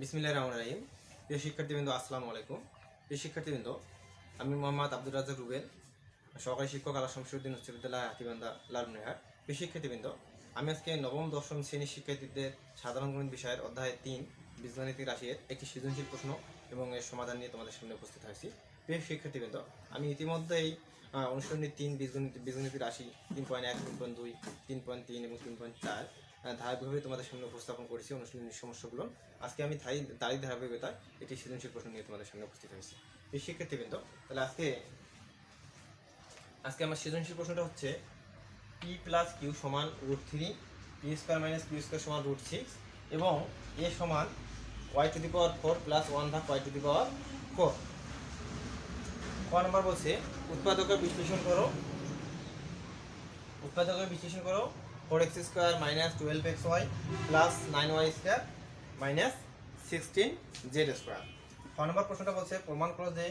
বিসমিল্লাহির রহমানির রহিম। প্রিয় শিক্ষার্থীবৃন্দ, আসসালামু আলাইকুম। প্রিয় শিক্ষার্থীবৃন্দ, আমি মোহাম্মদ আব্দুর রাজ্জাক রুবেল, সহকারী শিক্ষক, আলা শামসুদ্দিন উচ্চ বিদ্যালয়, হাতিবান্ধা, লালমনিরহাট। প্রিয় শিক্ষার্থীবৃন্দ, আমি আজকে নবম দশম শ্রেণীর শিক্ষার্থীদের সাধারণ গণিত বিষয়ের অধ্যায় 3 বীজগণিতিক রাশির একটি সৃজনশীল প্রশ্ন এবং এর সমাধান নিয়ে তোমাদের সামনে উপস্থিত হয়েছি। প্রিয় শিক্ষার্থীবৃন্দ, আমি ইতিমধ্যেই অনুশীলনী 3 বীজগণিতিক রাশি 3.1, 3.2, 3.3 এবং 3.4 ধারাবাহিকভাবে তোমাদের সামনে উপস্থাপন করেছি অনুশীলনীর সমস্যাগুলো। আজকে আমি তারই ধারাবাহিকতায় একটি সৃজনশীল প্রশ্ন নিয়ে তোমাদের সামনে উপস্থিত হয়েছি। এই শিক্ষার্থীবৃন্দ, তাহলে আজকে আমার সৃজনশীল প্রশ্নটা হচ্ছে p প্লাস কিউ সমান √3, p square minus q square সমান √6 এবং a সমান y⁴ প্লাস 1/y⁴। ক নম্বর বলছে উৎপাদকের বিশ্লেষণ করো 4x square minus 12xy plus 9y square minus 16z square. ক নম্বর প্রশ্নটা বলছে প্রমাণ করো যে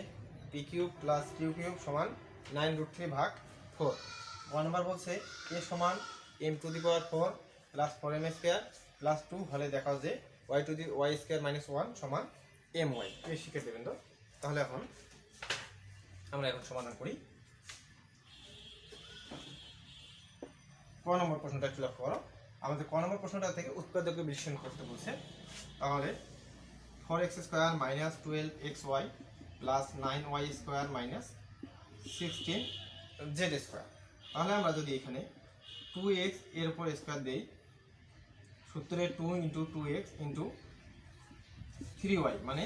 p cube plus q cube সমান 9√3/4। ক নম্বর বলছে a সমান m⁴ plus 4m square plus 2 হলে দেখাও যে y স্কোয়ার মাইনাস 1 সমান my। এই শিক্ষার্থীবৃন্দ, তাহলে আমরা এখন সমাধান করি। ক নম্বর প্রশ্নটা একটু লক্ষ্য করো। আমাদের ক নম্বর প্রশ্নটা থেকে উৎপাদকে বিশ্লেষণ করতে বলছে। তাহলে 4x square minus 12xy plus 9y square minus 16z square. তাহলে আমরা যদি এখানে 2x এর উপর স্কোয়ার দিই, সূত্রে 2 × 2x × 3y, মানে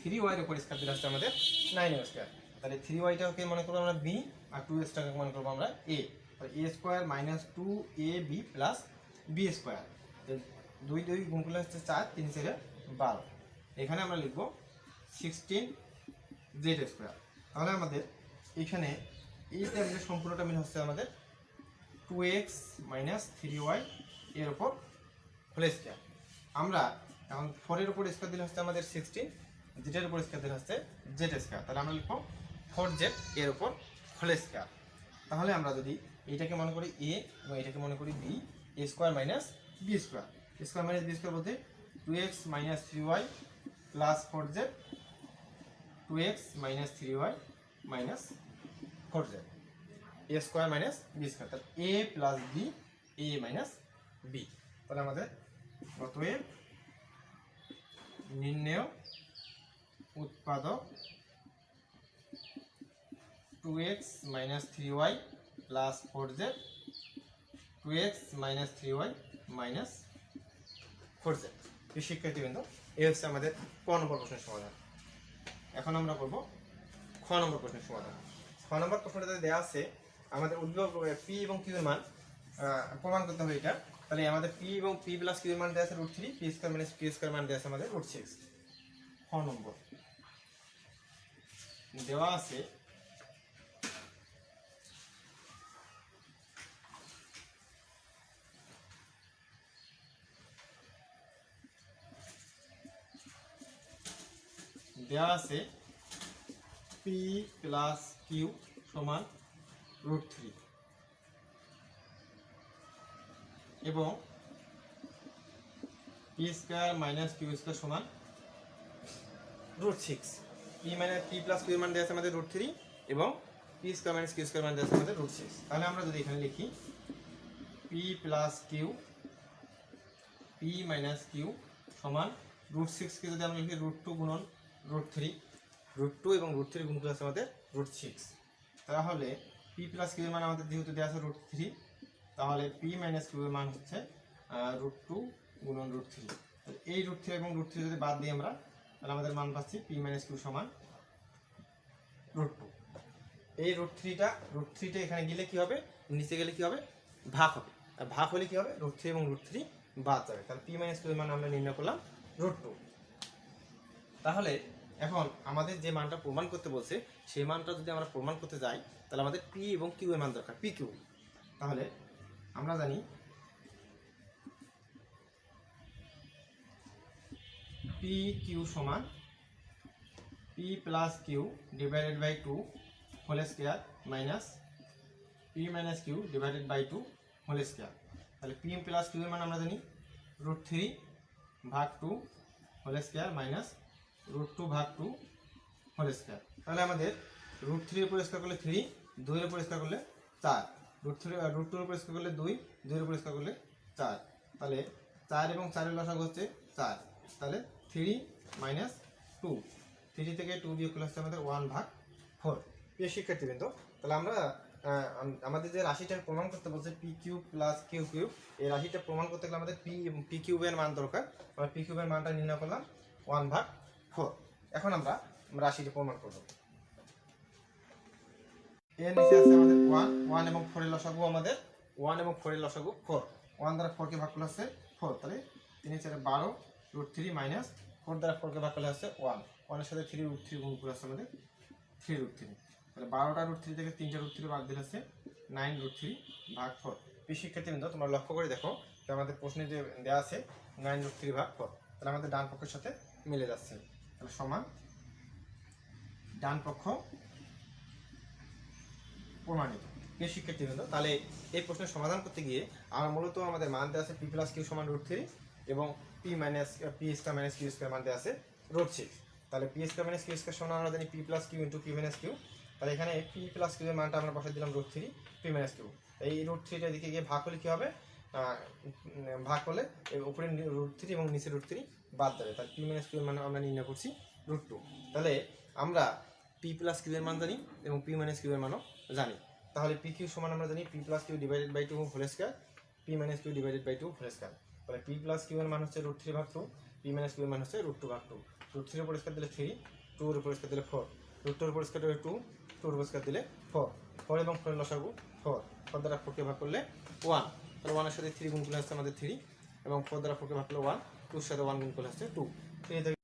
3y এর উপর স্কোয়ার দিলে হচ্ছে আমাদের 9y স্কোয়ার। তাহলে 3yটাকে মনে করবো আমরা b আর 2xটাকে মনে করবো আমরা a। a square minus 2ab plus b square, 2 গুণ করলে হচ্ছে 4, 3 × 12। এখানে আমরা লিখবো 16z স্কোয়ার। তাহলে আমাদের এখানে এই টার্মের সম্পূর্ণটা মিল হচ্ছে আমাদের 2x মাইনাস 3y এর উপর হোল স্কোয়ার। আমরা এখন 4 এর উপর স্কোয়ার দিলে হচ্ছে আমাদের 16, z এর উপর স্কোয়ার দিলে হচ্ছে z স্কোয়ার। তাহলে আমরা লিখবো 4z এর উপর হোল স্কোয়ার। তাহলে আমরা যদি এইটাকে মনে করি a এবং এটাকে মনে করি b, a square minus b square. Square minus b square বলতে 2x minus 3y plus 4z, 2x minus 3y minus 4z, a square minus b square. তাহলে a plus b, a minus b। তাহলে আমাদের অতএব নির্ণেয় উৎপাদক 2x minus 3y plus 4z, 2x minus 3y minus 4z। এই শিক্ষার্থীবৃন্দ, এই হচ্ছে আমাদের ক নম্বর প্রশ্নের সমাধান। এখন আমরা করব খ নম্বর প্রশ্নের সমাধান। খ নম্বর প্রশ্নটাতে দেওয়া আছে আমাদের উদ্ভব p এবং q এর মান প্রমাণ করতে হবে এটা। তাহলে আমাদের p এবং p প্লাস q এর মান দেওয়া আছে √3, p square minus q square মান দেওয়া আছে আমাদের √6। খ নম্বর দেওয়া আছে p প্লাস q সমান √3 এবং p square minus q square সমান √6। p প্লাস q এর মান দেওয়া আছে আমাদের √3 এবং p square minus q square মান দেওয়া আছে আমাদের √6। তাহলে আমরা যদি এখানে লিখি p প্লাস q, p মাইনাস q সমান √6 কে যদি আমরা লিখি √2 গুণন √3, √2 এবং √3 গুণ করে আছে আমাদের √6। তাহলে p প্লাস q এর মান আমাদের যেহেতু দেওয়া আছে √3, তাহলে p মাইনাস q এর মান হচ্ছে √2 গুণন √3। তাহলে এই √3 এবং √3 যদি বাদ দিই আমরা, তাহলে আমাদের মান পাচ্ছি p মাইনাস q সমান √2। এই √3টা এখানে গেলে কি হবে, নিচে গেলে কি হবে, ভাগ হবে। আর ভাগ হলে কি হবে, √3 এবং √3 বাদ যাবে। তাহলে p মাইনাস q এর মান আমরা নির্ণয় করলাম √2। তাহলে এখন আমাদের যে মানটা প্রমাণ করতে বলছে সেই মানটা যদি আমরা প্রমাণ করতে যাই, তাহলে আমাদের p এবং q এর মান দরকার, p q। তাহলে আমরা জানি p q সমান p plus q divided by 2 whole square minus p মাইনাস q divided by 2 whole square. তাহলে p প্লাস q এর মান আমরা জানি √3/2 হোল স্কোয়ার মাইনাস √2 ভাগ 2 হোল স্কোয়ার। তাহলে আমাদের √3 এর উপর স্কোয়ার করলে 3, 2 এর উপর স্কোয়ার করলে 4, √2 এর উপর স্কোয়ার করলে 2, 2 এর উপর স্কোয়ার করলে 4। তাহলে 4 এবং 4 এর লসাগু হচ্ছে 4। তাহলে 3 মাইনাস 2, 3 থেকে 2 বিয়োগ করলে হচ্ছে আমাদের 1 ভাগ 4। প্রিয় শিক্ষার্থীবৃন্দ, তাহলে আমরা আমাদের যে রাশিটা প্রমাণ করতে বলছে p cube plus q cube, এই রাশিটা প্রমাণ করতে গেলে আমাদের পি কিউবের মান দরকার। আমরা পি কিউবের মানটা নির্ণয় করলাম 1 ভাগ 4। এখন আমরা রাশিটা প্রমাণ করব। এর নিচে আছে আমাদের 1 এবং 4 এর লসাগু আমাদের 1 এবং 4 এর লসাগু 4। 1 দ্বারা 4 কে ভাগ করলে হচ্ছে 4, তাহলে 3 4 12 √3 মাইনাস 4 দ্বারা 4 কে ভাগ করলে হচ্ছে 1, 1 এর সাথে 3 √3 গুণ করে হচ্ছে আমাদের 3 √3। তাহলে 12টা √3 থেকে 3টা √3 বাদ দিলে হচ্ছে 9 √3 ভাগ 4। প্রিয় শিক্ষার্থীবৃন্দ, তোমরা লক্ষ্য করে দেখো যে আমাদের প্রশ্নে যে দেওয়া আছে 9 √3 ভাগ 4, তাহলে আমাদের ডান পক্ষের সাথে মিলে যাচ্ছে। তাহলে সমান ডান পক্ষ প্রমাণিত। প্রিয় শিক্ষার্থীবৃন্দ, তাহলে এই প্রশ্নের সমাধান করতে গিয়ে আমরা মূলত আমাদের মান দেওয়া আছে পি প্লাস কিউ সমান √3 এবং p square minus q square মান দেওয়া আছে √6। তাহলে p square minus q square সমান আমরা জানি p plus q into p minus q. তাহলে এখানে পি প্লাস কিউ এর মানটা আমরা বসাই দিলাম √3, পি মাইনাস কিউ। এই √3টা এদিকে গিয়ে ভাগ হলে কী হবে, ভাগ করলে উপরে √3 এবং নিচে √3 বাদ যাবে। তাহলে পি মাইনাস কিউ এর মান আমরা নির্ণয় করছি √2। তাহলে আমরা পি প্লাস কিউ এর মান জানি এবং পি মাইনাস কিউ এর মানও জানি। তাহলে পি কিউ সমান আমরা জানি p plus q divided by 2 whole square, p minus q divided by 2 whole square. তাহলে পি প্লাস কিউ এর মান হচ্ছে √3 ভাগ 2, পি মাইনাস কিউ এর মান হচ্ছে √2 ভাগ 2। √3 এর উপর স্কয়ার দিলে 3, 2 এর উপর স্কয়ার দিলে 4, √2 এর উপর স্কয়ার দিলে 2, 2 এর উপর স্কয়ার দিলে 4, 4 এবং 4 এর লসাগু 4, 4 দ্বারা 4 কে ভাগ করলে 1, তাহলে 1 এর সাথে 3 গুণ করলে হচ্ছে আমাদের 3 এবং 4 দ্বারা 4 কে ভাগ করলে 1, 2 এর সাথে 1 গুণ করলে হচ্ছে 2। এই দেখো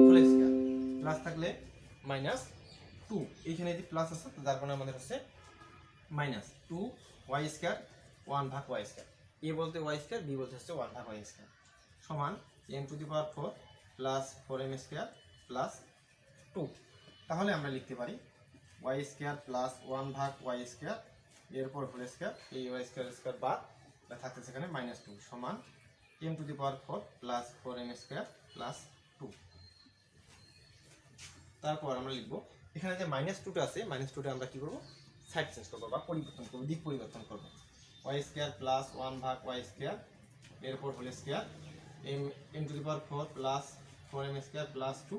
হোল স্কয়ার প্লাস থাকলে মাইনাস 2, এইখানে যদি প্লাস আছে তো যার কারণে আমাদের হচ্ছে মাইনাস 2 ওয়াই স্কয়ার 1 ভাগ ওয়াই স্কয়ার। এ বলতে ওয়াই স্কয়ার, বি বলতে হচ্ছে 1 ভাগ ওয়াই স্কয়ার সমান m⁴ plus 4m square plus 2। তাহলে আমরা লিখতে পারি ওয়াই স্কয়ার প্লাস 1 ভাগ ওয়াই স্কয়ার, এরপর হোল স্কয়ার, এই ওয়াই স্কয়ার স্কয়ার বাদ থাকতে সেখানে -2 সমান m⁴ plus 4m square plus 2। তারপর আমরা লিখব এখানে যে -2টা আছে, -2টা আমরা কি করব, সাইড চেঞ্জ করবো বা পরিবর্তন করবো, দিক পরিবর্তন করবো। ওয়াই স্কয়ার প্লাস 1 ভাগ ওয়াই স্কয়ার, এরপর whole square, m⁴ plus 4m square plus 2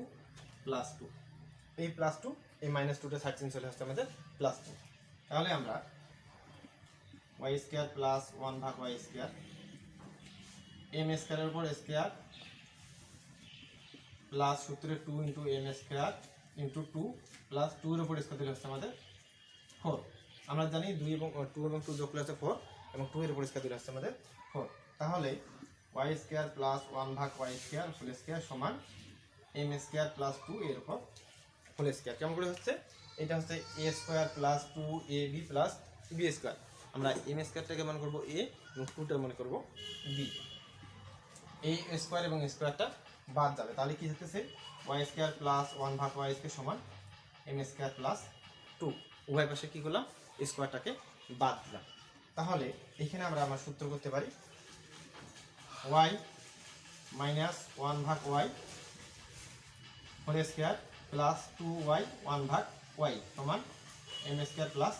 plus 2। এই প্লাস 2 এই -2টা সাইড চেঞ্জ চলে আসছে আমাদের +2। তাহলে আমরা ওয়াই স্কয়ার প্লাস 1 ভাগ ওয়াই স্কয়ার, m স্কয়ারের উপর স্কয়ার প্লাস সূত্রে 2 into m square into 2 plus 2 এর উপর স্কয়ার দিলে হচ্ছে আমাদের 4। আমরা জানি 2 এবং 2 যোগ করলে হচ্ছে 4 এবং 2 এর উপর স্কয়ার দিলে হচ্ছে আমাদের 4। তাহলে ওয়াই স্কয়ার প্লাস 1 ভাগ ওয়াই স্কয়ার হোল স্কয়ার সমান m স্কয়ার প্লাস 2 এর উপর হোল স্কয়ার। কেমন করে হচ্ছে, এটা হচ্ছে a square plus 2ab plus b square. আমরা m স্কয়ারটাকে মনে করব a এবং 2টা মনে করব b। এই স্কয়ার এবং স্কয়ারটা বাদ যাবে, তাহলে কি হচ্ছে ওয়াই স্কয়ার প্লাস 1 ভাগ ওয়াই স্কয়ার সমান m স্কয়ার প্লাস 2। উভয় পাশে কি করলাম, স্কয়ারটাকে বাদ দিলাম। তাহলে এখানে আমরা আমার সূত্র করতে পারি y মাইনাস 1 ভাগ y whole square plus 2y 1 ভাগ y সমান m স্কয়ার প্লাস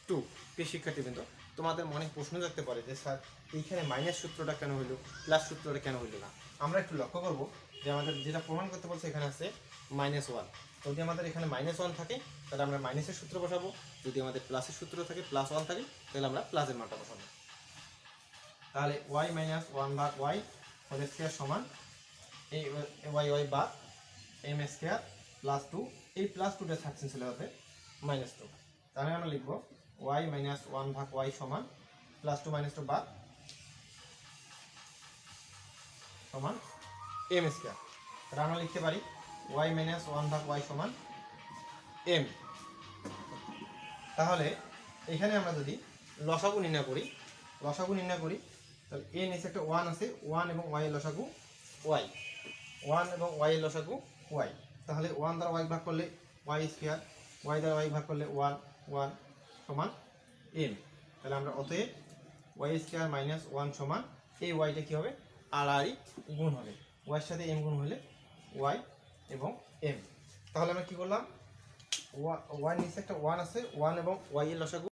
2। প্রিয় শিক্ষার্থীবৃন্দ, তোমাদের মনে প্রশ্ন থাকতে পারে যে স্যার এইখানে মাইনাস সূত্রটা কেন হইল, প্লাস সূত্রটা কেন হইল না। আমরা একটু লক্ষ্য করব যে আমাদের যেটা প্রমাণ করতে বলছে এখানে আছে -1। যদি আমাদের এখানে -1 থাকে তাহলে আমরা মাইনাসের সূত্র বসাবো, যদি আমাদের প্লাসের সূত্র থাকে +1 থাকে তাহলে আমরা প্লাসের মানটা বসাবো। তাহলে y মাইনাস 1 ভাগ y হোল স্কয়ার সমান এই y বাদ m স্কয়ার প্লাস 2, এই প্লাস 2টা থাকছে চলে হবে -2। তাহলে আমরা লিখব y মাইনাস 1 ভাগ y সমান +2 -2 বাদ সমান m স্কয়ার। তাহলে আমরা লিখতে পারি y মাইনাস 1 ভাগ y সমান m। তাহলে এখানে আমরা যদি লসাগু নির্ণয় করি তাহলে a নিচে একটা 1 আছে, 1 এবং y এর লসাগু y, 1 এবং y এর লসাগু y। তাহলে 1 দ্বারা y ভাগ করলে y স্কয়ার, y দ্বারা y ভাগ করলে 1 1 সমান m। তাহলে আমরা অতএব y স্কয়ার মাইনাস 1 সমান এই yটা কি হবে, আড়াআড়ি গুণ হবে, y এর সাথে m গুণ হলে ওয়াই এবং এম। তাহলে আমরা কি করলাম, ওয়াই নিচে একটা 1 আছে, 1 এবং ওয়াই এর লসাগু